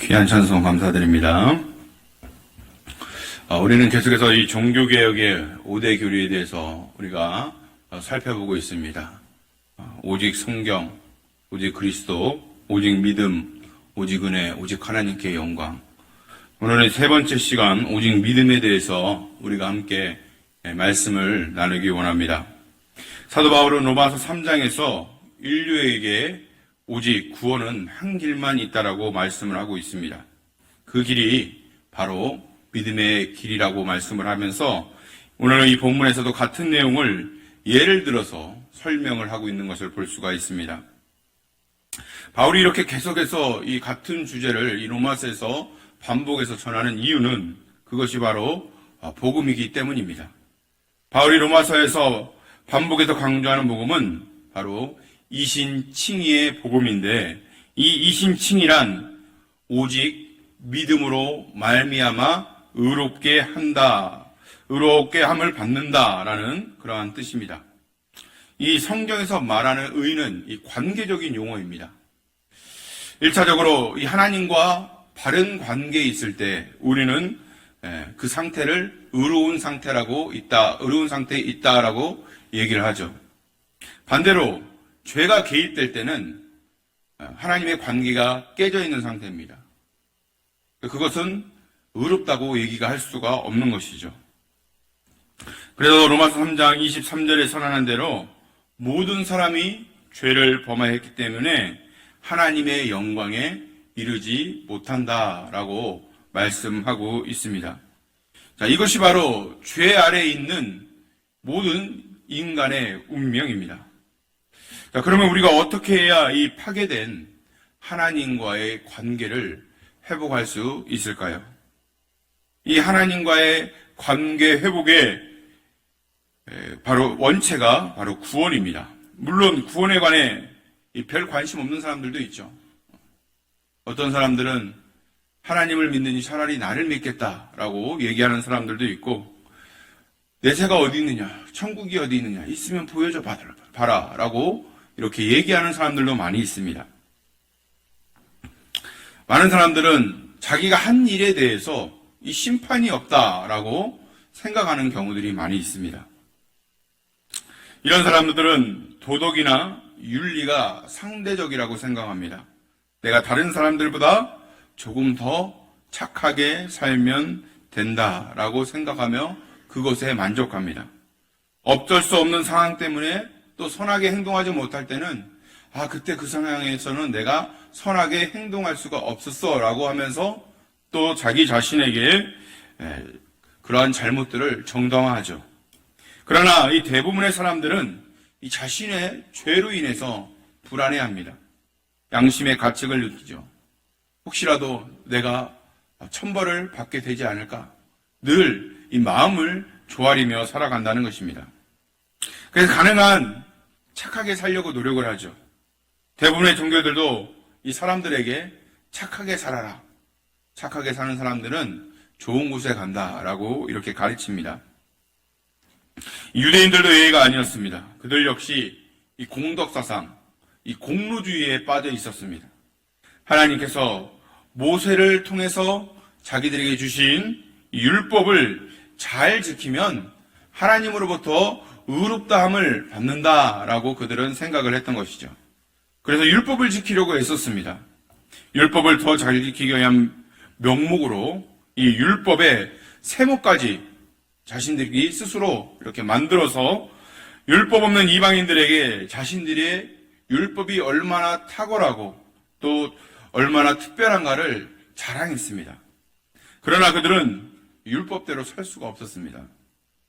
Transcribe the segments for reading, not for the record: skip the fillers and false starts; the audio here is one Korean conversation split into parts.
귀한 찬송 감사드립니다. 우리는 계속해서 이 종교개혁의 5대 교리에 대해서 우리가 살펴보고 있습니다. 오직 성경, 오직 그리스도, 오직 믿음, 오직 은혜, 오직 하나님께 영광. 오늘은 세 번째 시간 오직 믿음에 대해서 우리가 함께 말씀을 나누기 원합니다. 사도 바울은 로마서 3장에서 인류에게 오직 구원은 한 길만 있다라고 말씀을 하고 있습니다. 그 길이 바로 믿음의 길이라고 말씀을 하면서 오늘은 이 본문에서도 같은 내용을 예를 들어서 설명을 하고 있는 것을 볼 수가 있습니다. 바울이 이렇게 계속해서 이 같은 주제를 이 로마서에서 반복해서 전하는 이유는 그것이 바로 복음이기 때문입니다. 바울이 로마서에서 반복해서 강조하는 복음은 바로 이신칭의의 복음인데, 이 이신칭의란 오직 믿음으로 말미암아 의롭게 한다, 의롭게 함을 받는다라는 그러한 뜻입니다. 이 성경에서 말하는 의는 이 관계적인 용어입니다. 1차적으로 이 하나님과 바른 관계에 있을 때 우리는 그 상태를 의로운 상태라고 있다, 의로운 상태에 있다라고 얘기를 하죠. 반대로 죄가 개입될 때는 하나님의 관계가 깨져 있는 상태입니다. 그것은 의롭다고 얘기가 할 수가 없는 것이죠. 그래서 로마서 3장 23절에 선언한 대로 모든 사람이 죄를 범하였기 때문에 하나님의 영광에 이르지 못한다라고 말씀하고 있습니다. 자, 이것이 바로 죄 아래에 있는 모든 인간의 운명입니다. 자, 그러면 우리가 어떻게 해야 이 파괴된 하나님과의 관계를 회복할 수 있을까요? 이 하나님과의 관계 회복의 바로 원체가 바로 구원입니다. 물론 구원에 관해 별 관심 없는 사람들도 있죠. 어떤 사람들은 하나님을 믿느니 차라리 나를 믿겠다라고 얘기하는 사람들도 있고, 내 죄가 어디 있느냐, 천국이 어디 있느냐, 있으면 보여줘 봐라 라고 이렇게 얘기하는 사람들도 많이 있습니다. 많은 사람들은 자기가 한 일에 대해서 이 심판이 없다라고 생각하는 경우들이 많이 있습니다. 이런 사람들은 도덕이나 윤리가 상대적이라고 생각합니다. 내가 다른 사람들보다 조금 더 착하게 살면 된다라고 생각하며 그것에 만족합니다. 어쩔 수 없는 상황 때문에 또 선하게 행동하지 못할 때는 그때 그 상황에서는 내가 선하게 행동할 수가 없었어 라고 하면서 또 자기 자신에게 그러한 잘못들을 정당화하죠. 그러나 이 대부분의 사람들은 이 자신의 죄로 인해서 불안해합니다. 양심의 가책을 느끼죠. 혹시라도 내가 천벌을 받게 되지 않을까? 늘 이 마음을 조아리며 살아간다는 것입니다. 그래서 가능한 착하게 살려고 노력을 하죠. 대부분의 종교들도 이 사람들에게 착하게 살아라, 착하게 사는 사람들은 좋은 곳에 간다라고 이렇게 가르칩니다. 유대인들도 예외가 아니었습니다. 그들 역시 이 공덕사상, 이 공로주의에 빠져 있었습니다. 하나님께서 모세를 통해서 자기들에게 주신 율법을 잘 지키면 하나님으로부터 의롭다함을 받는다라고 그들은 생각을 했던 것이죠. 그래서 율법을 지키려고 애썼습니다. 율법을 더 잘 지키기 위한 명목으로 이 율법의 세모까지 자신들이 스스로 이렇게 만들어서 율법 없는 이방인들에게 자신들의 율법이 얼마나 탁월하고 또 얼마나 특별한가를 자랑했습니다. 그러나 그들은 율법대로 살 수가 없었습니다.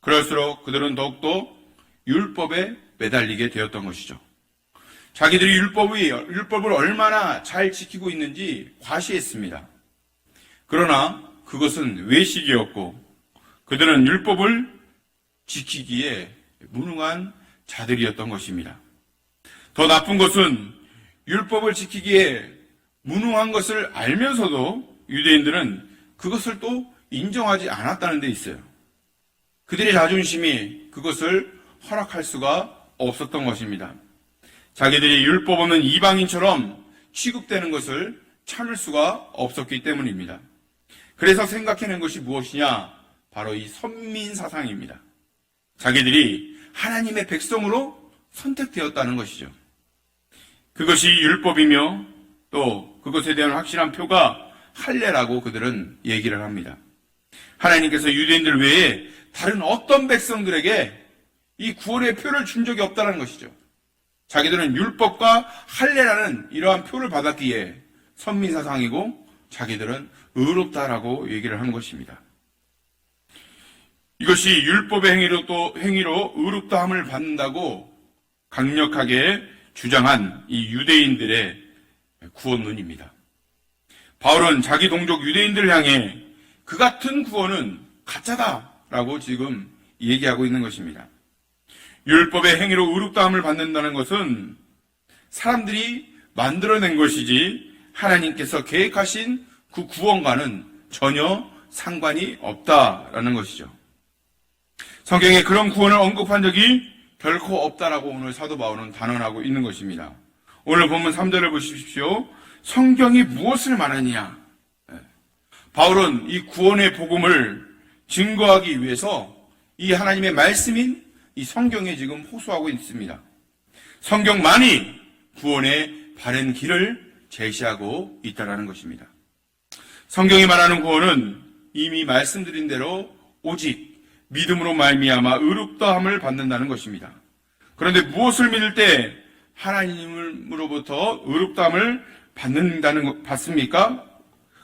그럴수록 그들은 더욱더 율법에 매달리게 되었던 것이죠. 자기들이 율법을 얼마나 잘 지키고 있는지 과시했습니다. 그러나 그것은 외식이었고 그들은 율법을 지키기에 무능한 자들이었던 것입니다. 더 나쁜 것은 율법을 지키기에 무능한 것을 알면서도 유대인들은 그것을 또 인정하지 않았다는 데 있어요. 그들의 자존심이 그것을 허락할 수가 없었던 것입니다. 자기들이 율법 없는 이방인처럼 취급되는 것을 참을 수가 없었기 때문입니다. 그래서 생각해낸 것이 무엇이냐? 바로 이 선민사상입니다. 자기들이 하나님의 백성으로 선택되었다는 것이죠. 그것이 율법이며 또 그것에 대한 확실한 표가 할례라고 그들은 얘기를 합니다. 하나님께서 유대인들 외에 다른 어떤 백성들에게 이 구원의 표를 준 적이 없다는 것이죠. 자기들은 율법과 할례라는 이러한 표를 받았기에 선민사상이고 자기들은 의롭다라고 얘기를 한 것입니다. 이것이 율법의 행위로 의롭다함을 받는다고 강력하게 주장한 이 유대인들의 구원론입니다. 바울은 자기 동족 유대인들을 향해 그 같은 구원은 가짜다라고 지금 얘기하고 있는 것입니다. 율법의 행위로 의롭다함을 받는다는 것은 사람들이 만들어낸 것이지 하나님께서 계획하신 그 구원과는 전혀 상관이 없다라는 것이죠. 성경에 그런 구원을 언급한 적이 결코 없다라고 오늘 사도 바울은 단언하고 있는 것입니다. 오늘 본문 3절을 보십시오. 성경이 무엇을 말하느냐? 바울은 이 구원의 복음을 증거하기 위해서 이 하나님의 말씀인 이 성경에 지금 호소하고 있습니다. 성경만이 구원의 바른 길을 제시하고 있다는 것입니다. 성경이 말하는 구원은 이미 말씀드린 대로 오직 믿음으로 말미암아 의롭다함을 받는다는 것입니다. 그런데 무엇을 믿을 때 하나님으로부터 의롭다함을 받습니까?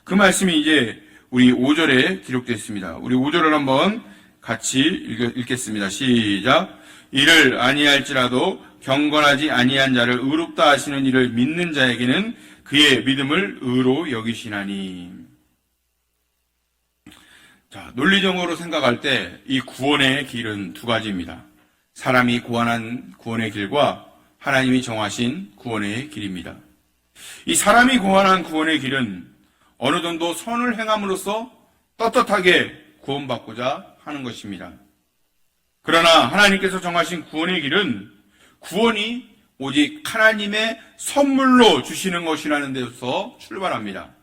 그 말씀이 이제 우리 5절에 기록되어 있습니다. 우리 5절을 한번 같이 읽겠습니다. 시작. 이를 아니할지라도 경건하지 아니한 자를 의롭다 하시는 이를 믿는 자에게는 그의 믿음을 의로 여기시나니. 자, 논리적으로 생각할 때 이 구원의 길은 두 가지입니다. 사람이 고안한 구원의 길과 하나님이 정하신 구원의 길입니다. 이 사람이 고안한 구원의 길은 어느 정도 선을 행함으로써 떳떳하게 구원받고자 하는 것입니다. 그러나 하나님께서 정하신 구원의 길은 구원이 오직 하나님의 선물로 주시는 것이라는 데서 출발합니다.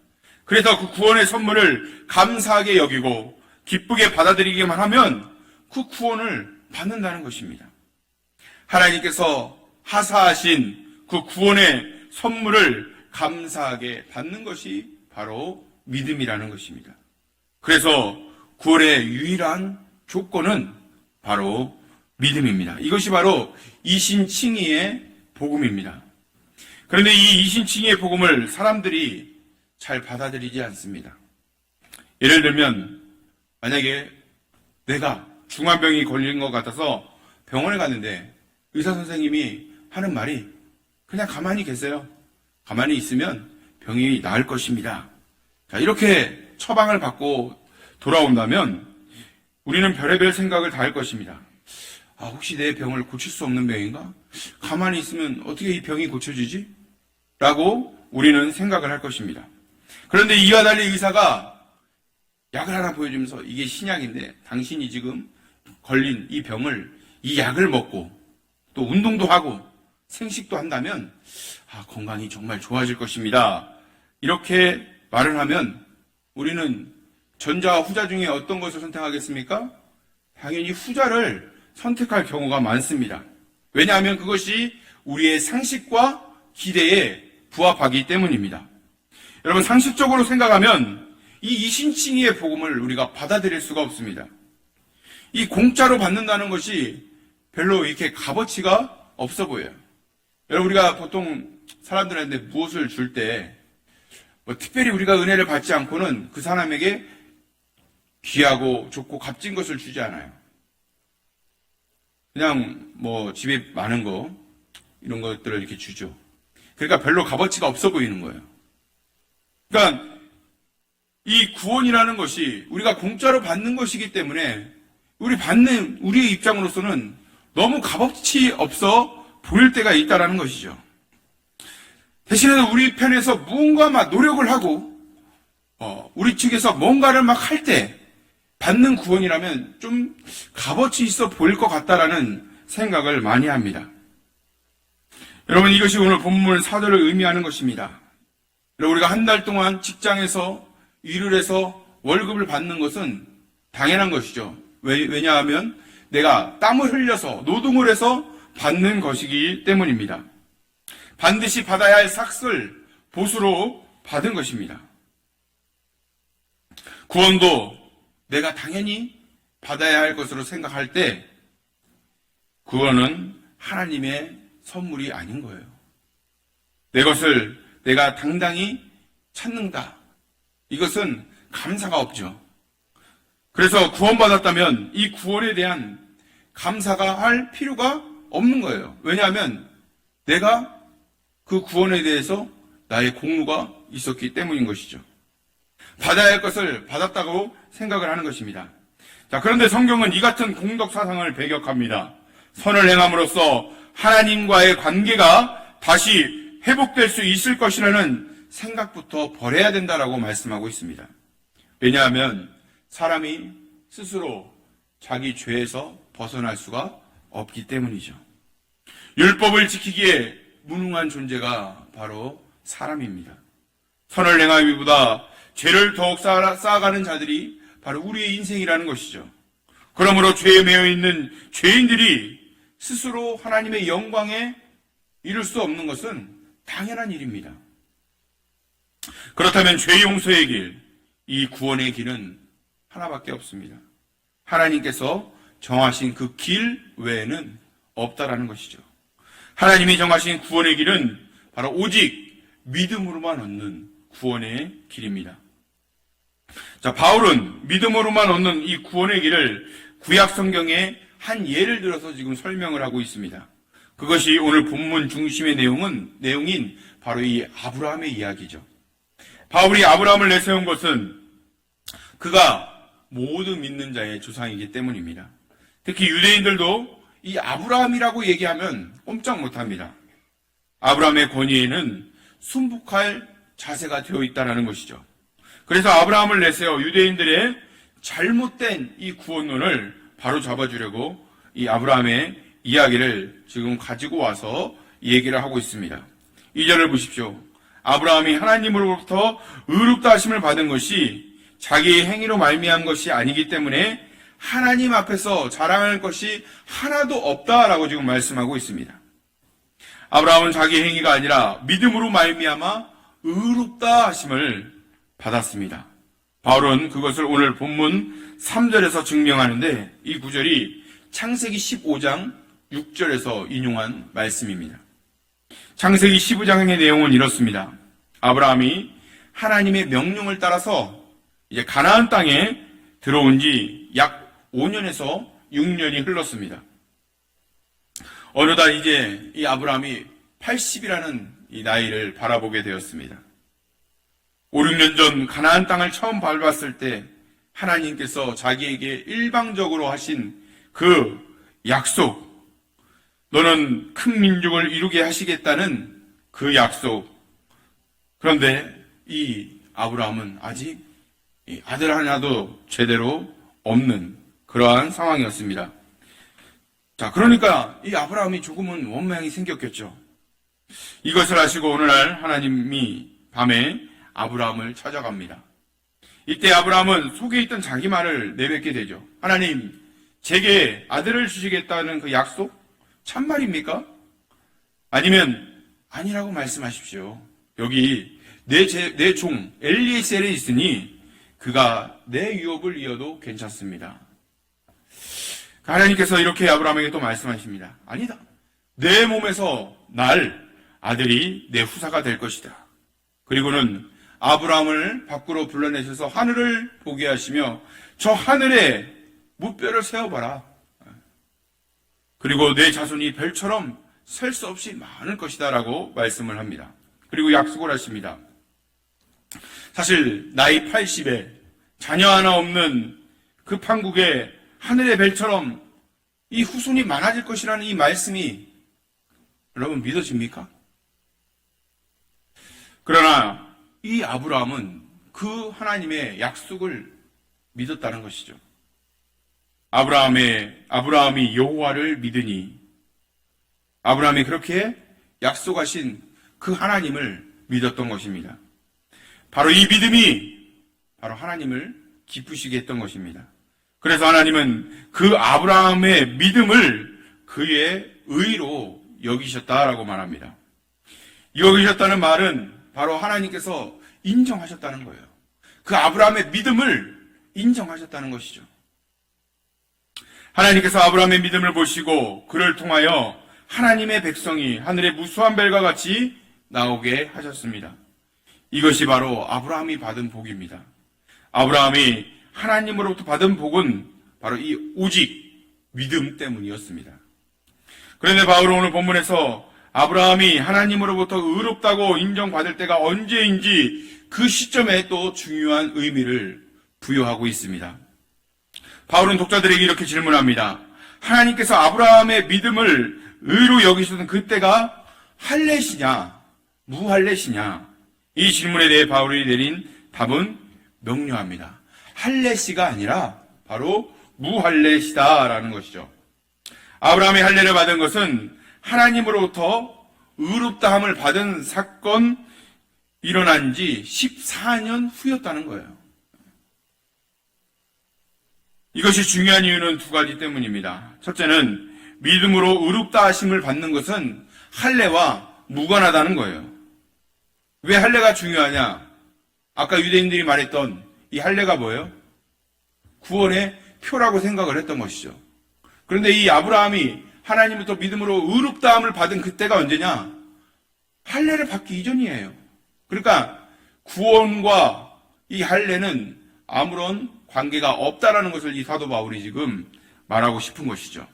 그래서 그 구원의 선물을 감사하게 여기고 기쁘게 받아들이기만 하면 그 구원을 받는다는 것입니다. 하나님께서 하사하신 그 구원의 선물을 감사하게 받는 것이 바로 믿음이라는 것입니다. 그래서 구원의 유일한 조건은 바로 믿음입니다. 이것이 바로 이신칭의의 복음입니다. 그런데 이 이신칭의의 복음을 사람들이 잘 받아들이지 않습니다. 예를 들면 만약에 내가 중환병이 걸린 것 같아서 병원에 갔는데 의사 선생님이 하는 말이 그냥 가만히 계세요. 가만히 있으면 병이 나을 것입니다. 자, 이렇게 처방을 받고 돌아온다면 우리는 별의별 생각을 다 할 것입니다. 혹시 내 병을 고칠 수 없는 병인가? 가만히 있으면 어떻게 이 병이 고쳐지지? 라고 우리는 생각을 할 것입니다. 그런데 이와 달리 의사가 약을 하나 보여주면서 이게 신약인데 당신이 지금 걸린 이 병을 이 약을 먹고 또 운동도 하고 생식도 한다면 건강이 정말 좋아질 것입니다. 이렇게 말을 하면 우리는 전자와 후자 중에 어떤 것을 선택하겠습니까? 당연히 후자를 선택할 경우가 많습니다. 왜냐하면 그것이 우리의 상식과 기대에 부합하기 때문입니다. 여러분, 상식적으로 생각하면 이 이신칭의의 복음을 우리가 받아들일 수가 없습니다. 이 공짜로 받는다는 것이 별로 이렇게 값어치가 없어 보여요. 여러분, 우리가 보통 사람들한테 무엇을 줄 때 특별히 우리가 은혜를 받지 않고는 그 사람에게 귀하고 좋고 값진 것을 주지 않아요. 그냥 집에 많은 거 이런 것들을 이렇게 주죠. 그러니까 별로 값어치가 없어 보이는 거예요. 그러니까 이 구원이라는 것이 우리가 공짜로 받는 것이기 때문에 우리의 입장으로서는 너무 값어치 없어 보일 때가 있다라는 것이죠. 대신에 우리 편에서 무언가 막 노력을 하고 우리 측에서 뭔가를 막 할 때 받는 구원이라면 좀 값어치 있어 보일 것 같다라는 생각을 많이 합니다. 여러분, 이것이 오늘 본문 4절을 의미하는 것입니다. 우리가 한 달 동안 직장에서 일을 해서 월급을 받는 것은 당연한 것이죠. 왜냐하면 내가 땀을 흘려서 노동을 해서 받는 것이기 때문입니다. 반드시 받아야 할 삭을 보수로 받은 것입니다. 구원도 내가 당연히 받아야 할 것으로 생각할 때 구원은 하나님의 선물이 아닌 거예요. 내 것을 내가 당당히 찾는다. 이것은 감사가 없죠. 그래서 구원받았다면 이 구원에 대한 감사가 할 필요가 없는 거예요. 왜냐하면 내가 그 구원에 대해서 나의 공로가 있었기 때문인 것이죠. 받아야 할 것을 받았다고 생각을 하는 것입니다. 자, 그런데 성경은 이 같은 공덕 사상을 배격합니다. 선을 행함으로써 하나님과의 관계가 다시 회복될 수 있을 것이라는 생각부터 버려야 된다라고 말씀하고 있습니다. 왜냐하면 사람이 스스로 자기 죄에서 벗어날 수가 없기 때문이죠. 율법을 지키기에 무능한 존재가 바로 사람입니다. 선을 행하기보다 죄를 더욱 쌓아가는 자들이 바로 우리의 인생이라는 것이죠. 그러므로 죄에 매여 있는 죄인들이 스스로 하나님의 영광에 이룰 수 없는 것은 당연한 일입니다. 그렇다면 죄 용서의 길, 이 구원의 길은 하나밖에 없습니다. 하나님께서 정하신 그 길 외에는 없다라는 것이죠. 하나님이 정하신 구원의 길은 바로 오직 믿음으로만 얻는 구원의 길입니다. 자, 바울은 믿음으로만 얻는 이 구원의 길을 구약 성경의 한 예를 들어서 지금 설명을 하고 있습니다. 그것이 오늘 본문 중심의 내용인 바로 이 아브라함의 이야기죠. 바울이 아브라함을 내세운 것은 그가 모든 믿는 자의 조상이기 때문입니다. 특히 유대인들도 이 아브라함이라고 얘기하면 꼼짝 못합니다. 아브라함의 권위에는 순복할 자세가 되어 있다는 것이죠. 그래서 아브라함을 내세워 유대인들의 잘못된 이 구원론을 바로 잡아주려고 이 아브라함의 이야기를 지금 가지고 와서 얘기를 하고 있습니다. 2절을 보십시오. 아브라함이 하나님으로부터 의롭다 하심을 받은 것이 자기의 행위로 말미암은 것이 아니기 때문에 하나님 앞에서 자랑할 것이 하나도 없다라고 지금 말씀하고 있습니다. 아브라함은 자기 행위가 아니라 믿음으로 말미암아 의롭다 하심을 받았습니다. 바울은 그것을 오늘 본문 3절에서 증명하는데 이 구절이 창세기 15장 6절에서 인용한 말씀입니다. 창세기 15장의 내용은 이렇습니다. 아브라함이 하나님의 명령을 따라서 이제 가나안 땅에 들어온 지 약 5년에서 6년이 흘렀습니다. 어느덧 이제 이 아브라함이 80이라는 이 나이를 바라보게 되었습니다. 5, 6년 전 가나안 땅을 처음 밟았을 때 하나님께서 자기에게 일방적으로 하신 그 약속, 너는 큰 민족을 이루게 하시겠다는 그 약속. 그런데 이 아브라함은 아직 아들 하나도 제대로 없는 그러한 상황이었습니다. 자, 그러니까 이 아브라함이 조금은 원망이 생겼겠죠. 이것을 아시고 오늘날 하나님이 밤에 아브라함을 찾아갑니다. 이때 아브라함은 속에 있던 자기 말을 내뱉게 되죠. 하나님, 제게 아들을 주시겠다는 그 약속? 참말입니까? 아니면 아니라고 말씀하십시오. 여기 내 종 엘리에셀이 있으니 그가 내 유업을 이어도 괜찮습니다. 하나님께서 이렇게 아브라함에게 또 말씀하십니다. 아니다. 내 몸에서 날 아들이 내 후사가 될 것이다. 그리고는 아브라함을 밖으로 불러내셔서 하늘을 보게 하시며 저 하늘에 무뼈를 세워봐라. 그리고 내 자손이 별처럼 셀 수 없이 많을 것이다 라고 말씀을 합니다. 그리고 약속을 하십니다. 사실 나이 80에 자녀 하나 없는 그 판국에 하늘의 별처럼 이 후손이 많아질 것이라는 이 말씀이 여러분 믿어집니까? 그러나 이 아브라함은 그 하나님의 약속을 믿었다는 것이죠. 아브라함이 여호와를 믿으니 아브라함이 그렇게 약속하신 그 하나님을 믿었던 것입니다. 바로 이 믿음이 바로 하나님을 기쁘시게 했던 것입니다. 그래서 하나님은 그 아브라함의 믿음을 그의 의로 여기셨다라고 말합니다. 여기셨다는 말은 바로 하나님께서 인정하셨다는 거예요. 그 아브라함의 믿음을 인정하셨다는 것이죠. 하나님께서 아브라함의 믿음을 보시고 그를 통하여 하나님의 백성이 하늘의 무수한 별과 같이 나오게 하셨습니다. 이것이 바로 아브라함이 받은 복입니다. 아브라함이 하나님으로부터 받은 복은 바로 이 오직 믿음 때문이었습니다. 그런데 바울은 오늘 본문에서 아브라함이 하나님으로부터 의롭다고 인정받을 때가 언제인지 그 시점에 또 중요한 의미를 부여하고 있습니다. 바울은 독자들에게 이렇게 질문합니다. 하나님께서 아브라함의 믿음을 의로 여기시던 그때가 할례시냐, 무할례시냐? 이 질문에 대해 바울이 내린 답은 명료합니다. 할례시가 아니라 바로 무할례시다라는 것이죠. 아브라함이 할례를 받은 것은 하나님으로부터 의롭다함을 받은 사건 일어난 지 14년 후였다는 거예요. 이것이 중요한 이유는 두 가지 때문입니다. 첫째는 믿음으로 의롭다 하심을 받는 것은 할례와 무관하다는 거예요. 왜 할례가 중요하냐? 아까 유대인들이 말했던 이 할례가 뭐예요? 구원의 표라고 생각을 했던 것이죠. 그런데 이 아브라함이 하나님부터 믿음으로 의롭다함을 받은 그때가 언제냐? 할례를 받기 이전이에요. 그러니까 구원과 이 할례는 아무런 관계가 없다라는 것을 이 사도 바울이 지금 말하고 싶은 것이죠.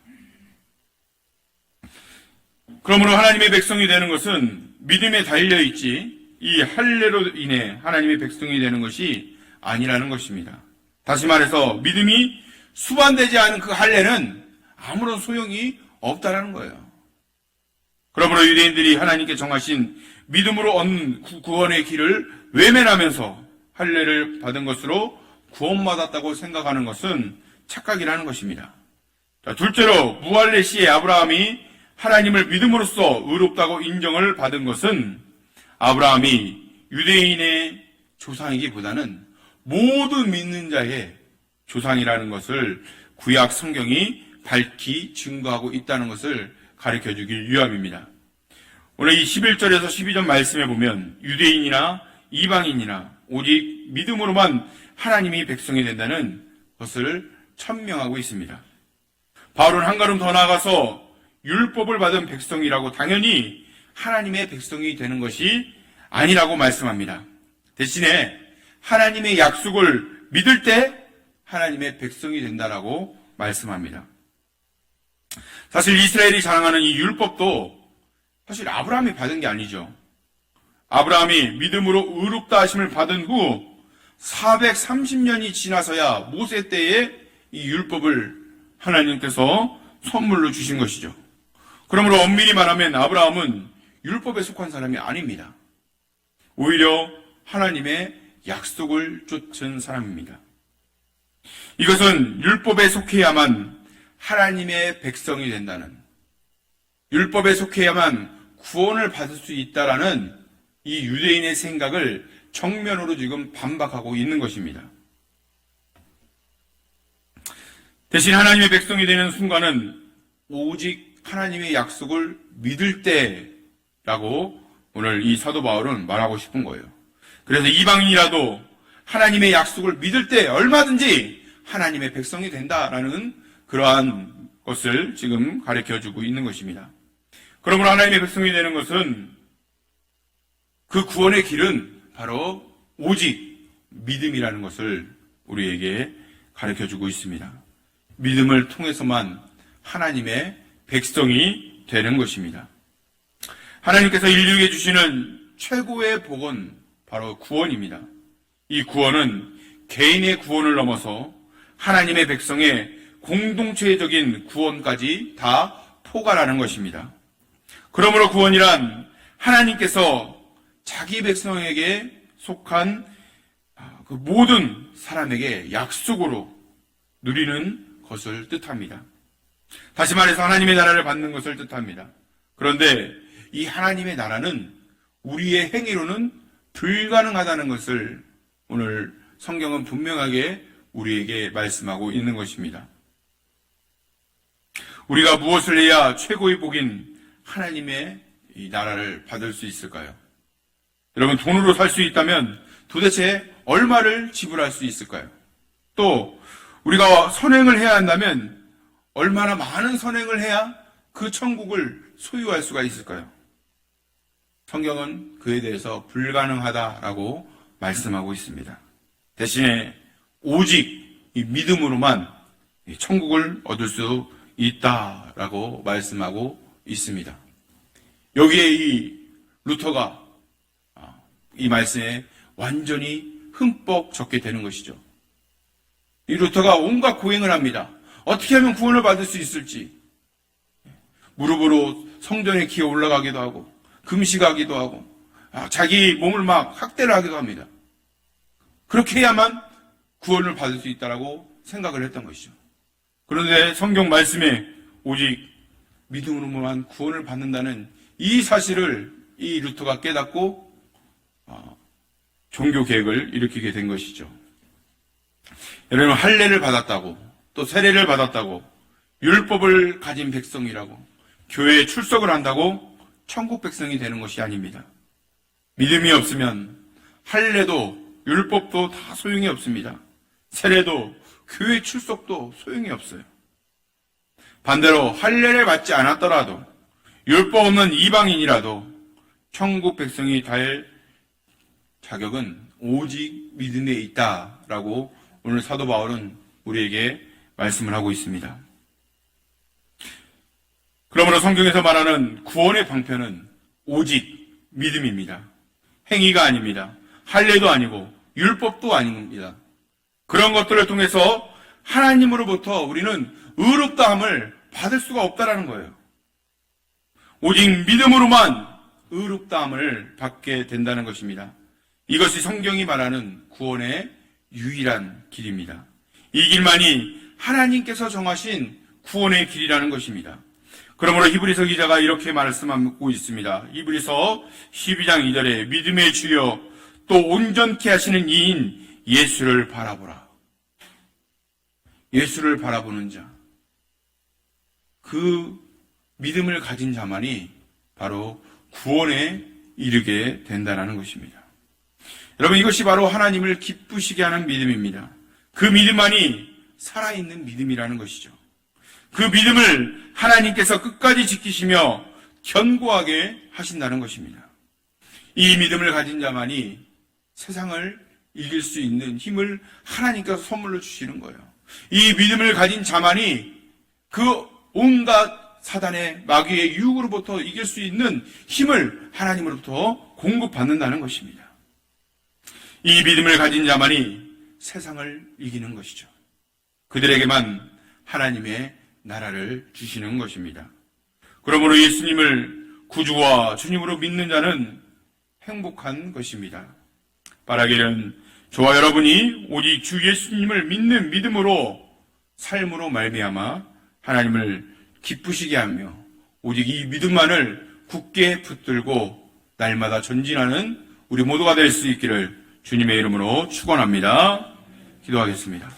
그러므로 하나님의 백성이 되는 것은 믿음에 달려있지 이 할례로 인해 하나님의 백성이 되는 것이 아니라는 것입니다. 다시 말해서 믿음이 수반되지 않은 그 할례는 아무런 소용이 없다라는 거예요. 그러므로 유대인들이 하나님께 정하신 믿음으로 얻는 구원의 길을 외면하면서 할례를 받은 것으로 구원받았다고 생각하는 것은 착각이라는 것입니다. 자, 둘째로 무할례 시에 아브라함이 하나님을 믿음으로써 의롭다고 인정을 받은 것은 아브라함이 유대인의 조상이기보다는 모든 믿는 자의 조상이라는 것을 구약 성경이 밝히 증거하고 있다는 것을 가르쳐주길 유함입니다. 오늘 이 11절에서 12절 말씀에 보면 유대인이나 이방인이나 오직 믿음으로만 하나님이 백성이 된다는 것을 천명하고 있습니다. 바울은 한 걸음 더 나아가서 율법을 받은 백성이라고 당연히 하나님의 백성이 되는 것이 아니라고 말씀합니다. 대신에 하나님의 약속을 믿을 때 하나님의 백성이 된다라고 말씀합니다. 사실 이스라엘이 자랑하는 이 율법도 사실 아브라함이 받은 게 아니죠. 아브라함이 믿음으로 의롭다 하심을 받은 후 430년이 지나서야 모세 때에 이 율법을 하나님께서 선물로 주신 것이죠. 그러므로 엄밀히 말하면 아브라함은 율법에 속한 사람이 아닙니다. 오히려 하나님의 약속을 쫓은 사람입니다. 이것은 율법에 속해야만 하나님의 백성이 된다는, 율법에 속해야만 구원을 받을 수 있다라는 이 유대인의 생각을 정면으로 지금 반박하고 있는 것입니다. 대신 하나님의 백성이 되는 순간은 오직 하나님의 약속을 믿을 때라고 오늘 이 사도 바울은 말하고 싶은 거예요. 그래서 이방인이라도 하나님의 약속을 믿을 때 얼마든지 하나님의 백성이 된다라는 그러한 것을 지금 가르쳐주고 있는 것입니다. 그러므로 하나님의 백성이 되는 것은 그 구원의 길은 바로 오직 믿음이라는 것을 우리에게 가르쳐주고 있습니다. 믿음을 통해서만 하나님의 백성이 되는 것입니다. 하나님께서 인류에게 주시는 최고의 복은 바로 구원입니다. 이 구원은 개인의 구원을 넘어서 하나님의 백성의 공동체적인 구원까지 다 포괄하는 것입니다. 그러므로 구원이란 하나님께서 자기 백성에게 속한 그 모든 사람에게 약속으로 누리는 것을 뜻합니다. 다시 말해서 하나님의 나라를 받는 것을 뜻합니다. 그런데 이 하나님의 나라는 우리의 행위로는 불가능하다는 것을 오늘 성경은 분명하게 우리에게 말씀하고 있는 것입니다. 우리가 무엇을 해야 최고의 복인 하나님의 이 나라를 받을 수 있을까요? 여러분, 돈으로 살 수 있다면 도대체 얼마를 지불할 수 있을까요? 또 우리가 선행을 해야 한다면 얼마나 많은 선행을 해야 그 천국을 소유할 수가 있을까요? 성경은 그에 대해서 불가능하다라고 말씀하고 있습니다. 대신에 오직 이 믿음으로만 천국을 얻을 수 있다라고 말씀하고 있습니다. 여기에 이 루터가 이 말씀에 완전히 흠뻑 적게 되는 것이죠. 이 루터가 온갖 고행을 합니다. 어떻게 하면 구원을 받을 수 있을지 무릎으로 성전에 기어 올라가기도 하고 금식하기도 하고 자기 몸을 막 학대를 하기도 합니다. 그렇게 해야만 구원을 받을 수 있다라고 생각을 했던 것이죠. 그런데 성경 말씀에 오직 믿음으로만 구원을 받는다는 이 사실을 이 루터가 깨닫고 종교 개혁을 일으키게 된 것이죠. 여러분, 할례를 받았다고 또 세례를 받았다고 율법을 가진 백성이라고 교회에 출석을 한다고 천국 백성이 되는 것이 아닙니다. 믿음이 없으면 할례도 율법도 다 소용이 없습니다. 세례도 교회 출석도 소용이 없어요. 반대로 할례를 받지 않았더라도 율법 없는 이방인이라도 천국 백성이 될 자격은 오직 믿음에 있다라고 오늘 사도 바울은 우리에게 말씀을 하고 있습니다. 그러므로 성경에서 말하는 구원의 방편은 오직 믿음입니다. 행위가 아닙니다. 할례도 아니고 율법도 아닙니다. 그런 것들을 통해서 하나님으로부터 우리는 의롭다함을 받을 수가 없다라는 거예요. 오직 믿음으로만 의롭다함을 받게 된다는 것입니다. 이것이 성경이 말하는 구원의 유일한 길입니다. 이 길만이 하나님께서 정하신 구원의 길이라는 것입니다. 그러므로 히브리서 기자가 이렇게 말씀하고 있습니다. 히브리서 12장 2절에 믿음의 주여 또 온전케 하시는 이인 예수를 바라보라. 예수를 바라보는 자, 그 믿음을 가진 자만이 바로 구원에 이르게 된다는 것입니다. 여러분, 이것이 바로 하나님을 기쁘시게 하는 믿음입니다. 그 믿음만이 살아있는 믿음이라는 것이죠. 그 믿음을 하나님께서 끝까지 지키시며 견고하게 하신다는 것입니다. 이 믿음을 가진 자만이 세상을 이길 수 있는 힘을 하나님께서 선물로 주시는 거예요. 이 믿음을 가진 자만이 그 온갖 사단의 마귀의 유혹으로부터 이길 수 있는 힘을 하나님으로부터 공급받는다는 것입니다. 이 믿음을 가진 자만이 세상을 이기는 것이죠. 그들에게만 하나님의 나라를 주시는 것입니다. 그러므로 예수님을 구주와 주님으로 믿는 자는 행복한 것입니다. 바라기는 저와 여러분이 오직 주 예수님을 믿는 믿음으로 삶으로 말미암아 하나님을 기쁘시게 하며 오직 이 믿음만을 굳게 붙들고 날마다 전진하는 우리 모두가 될 수 있기를 주님의 이름으로 축원합니다. 기도하겠습니다.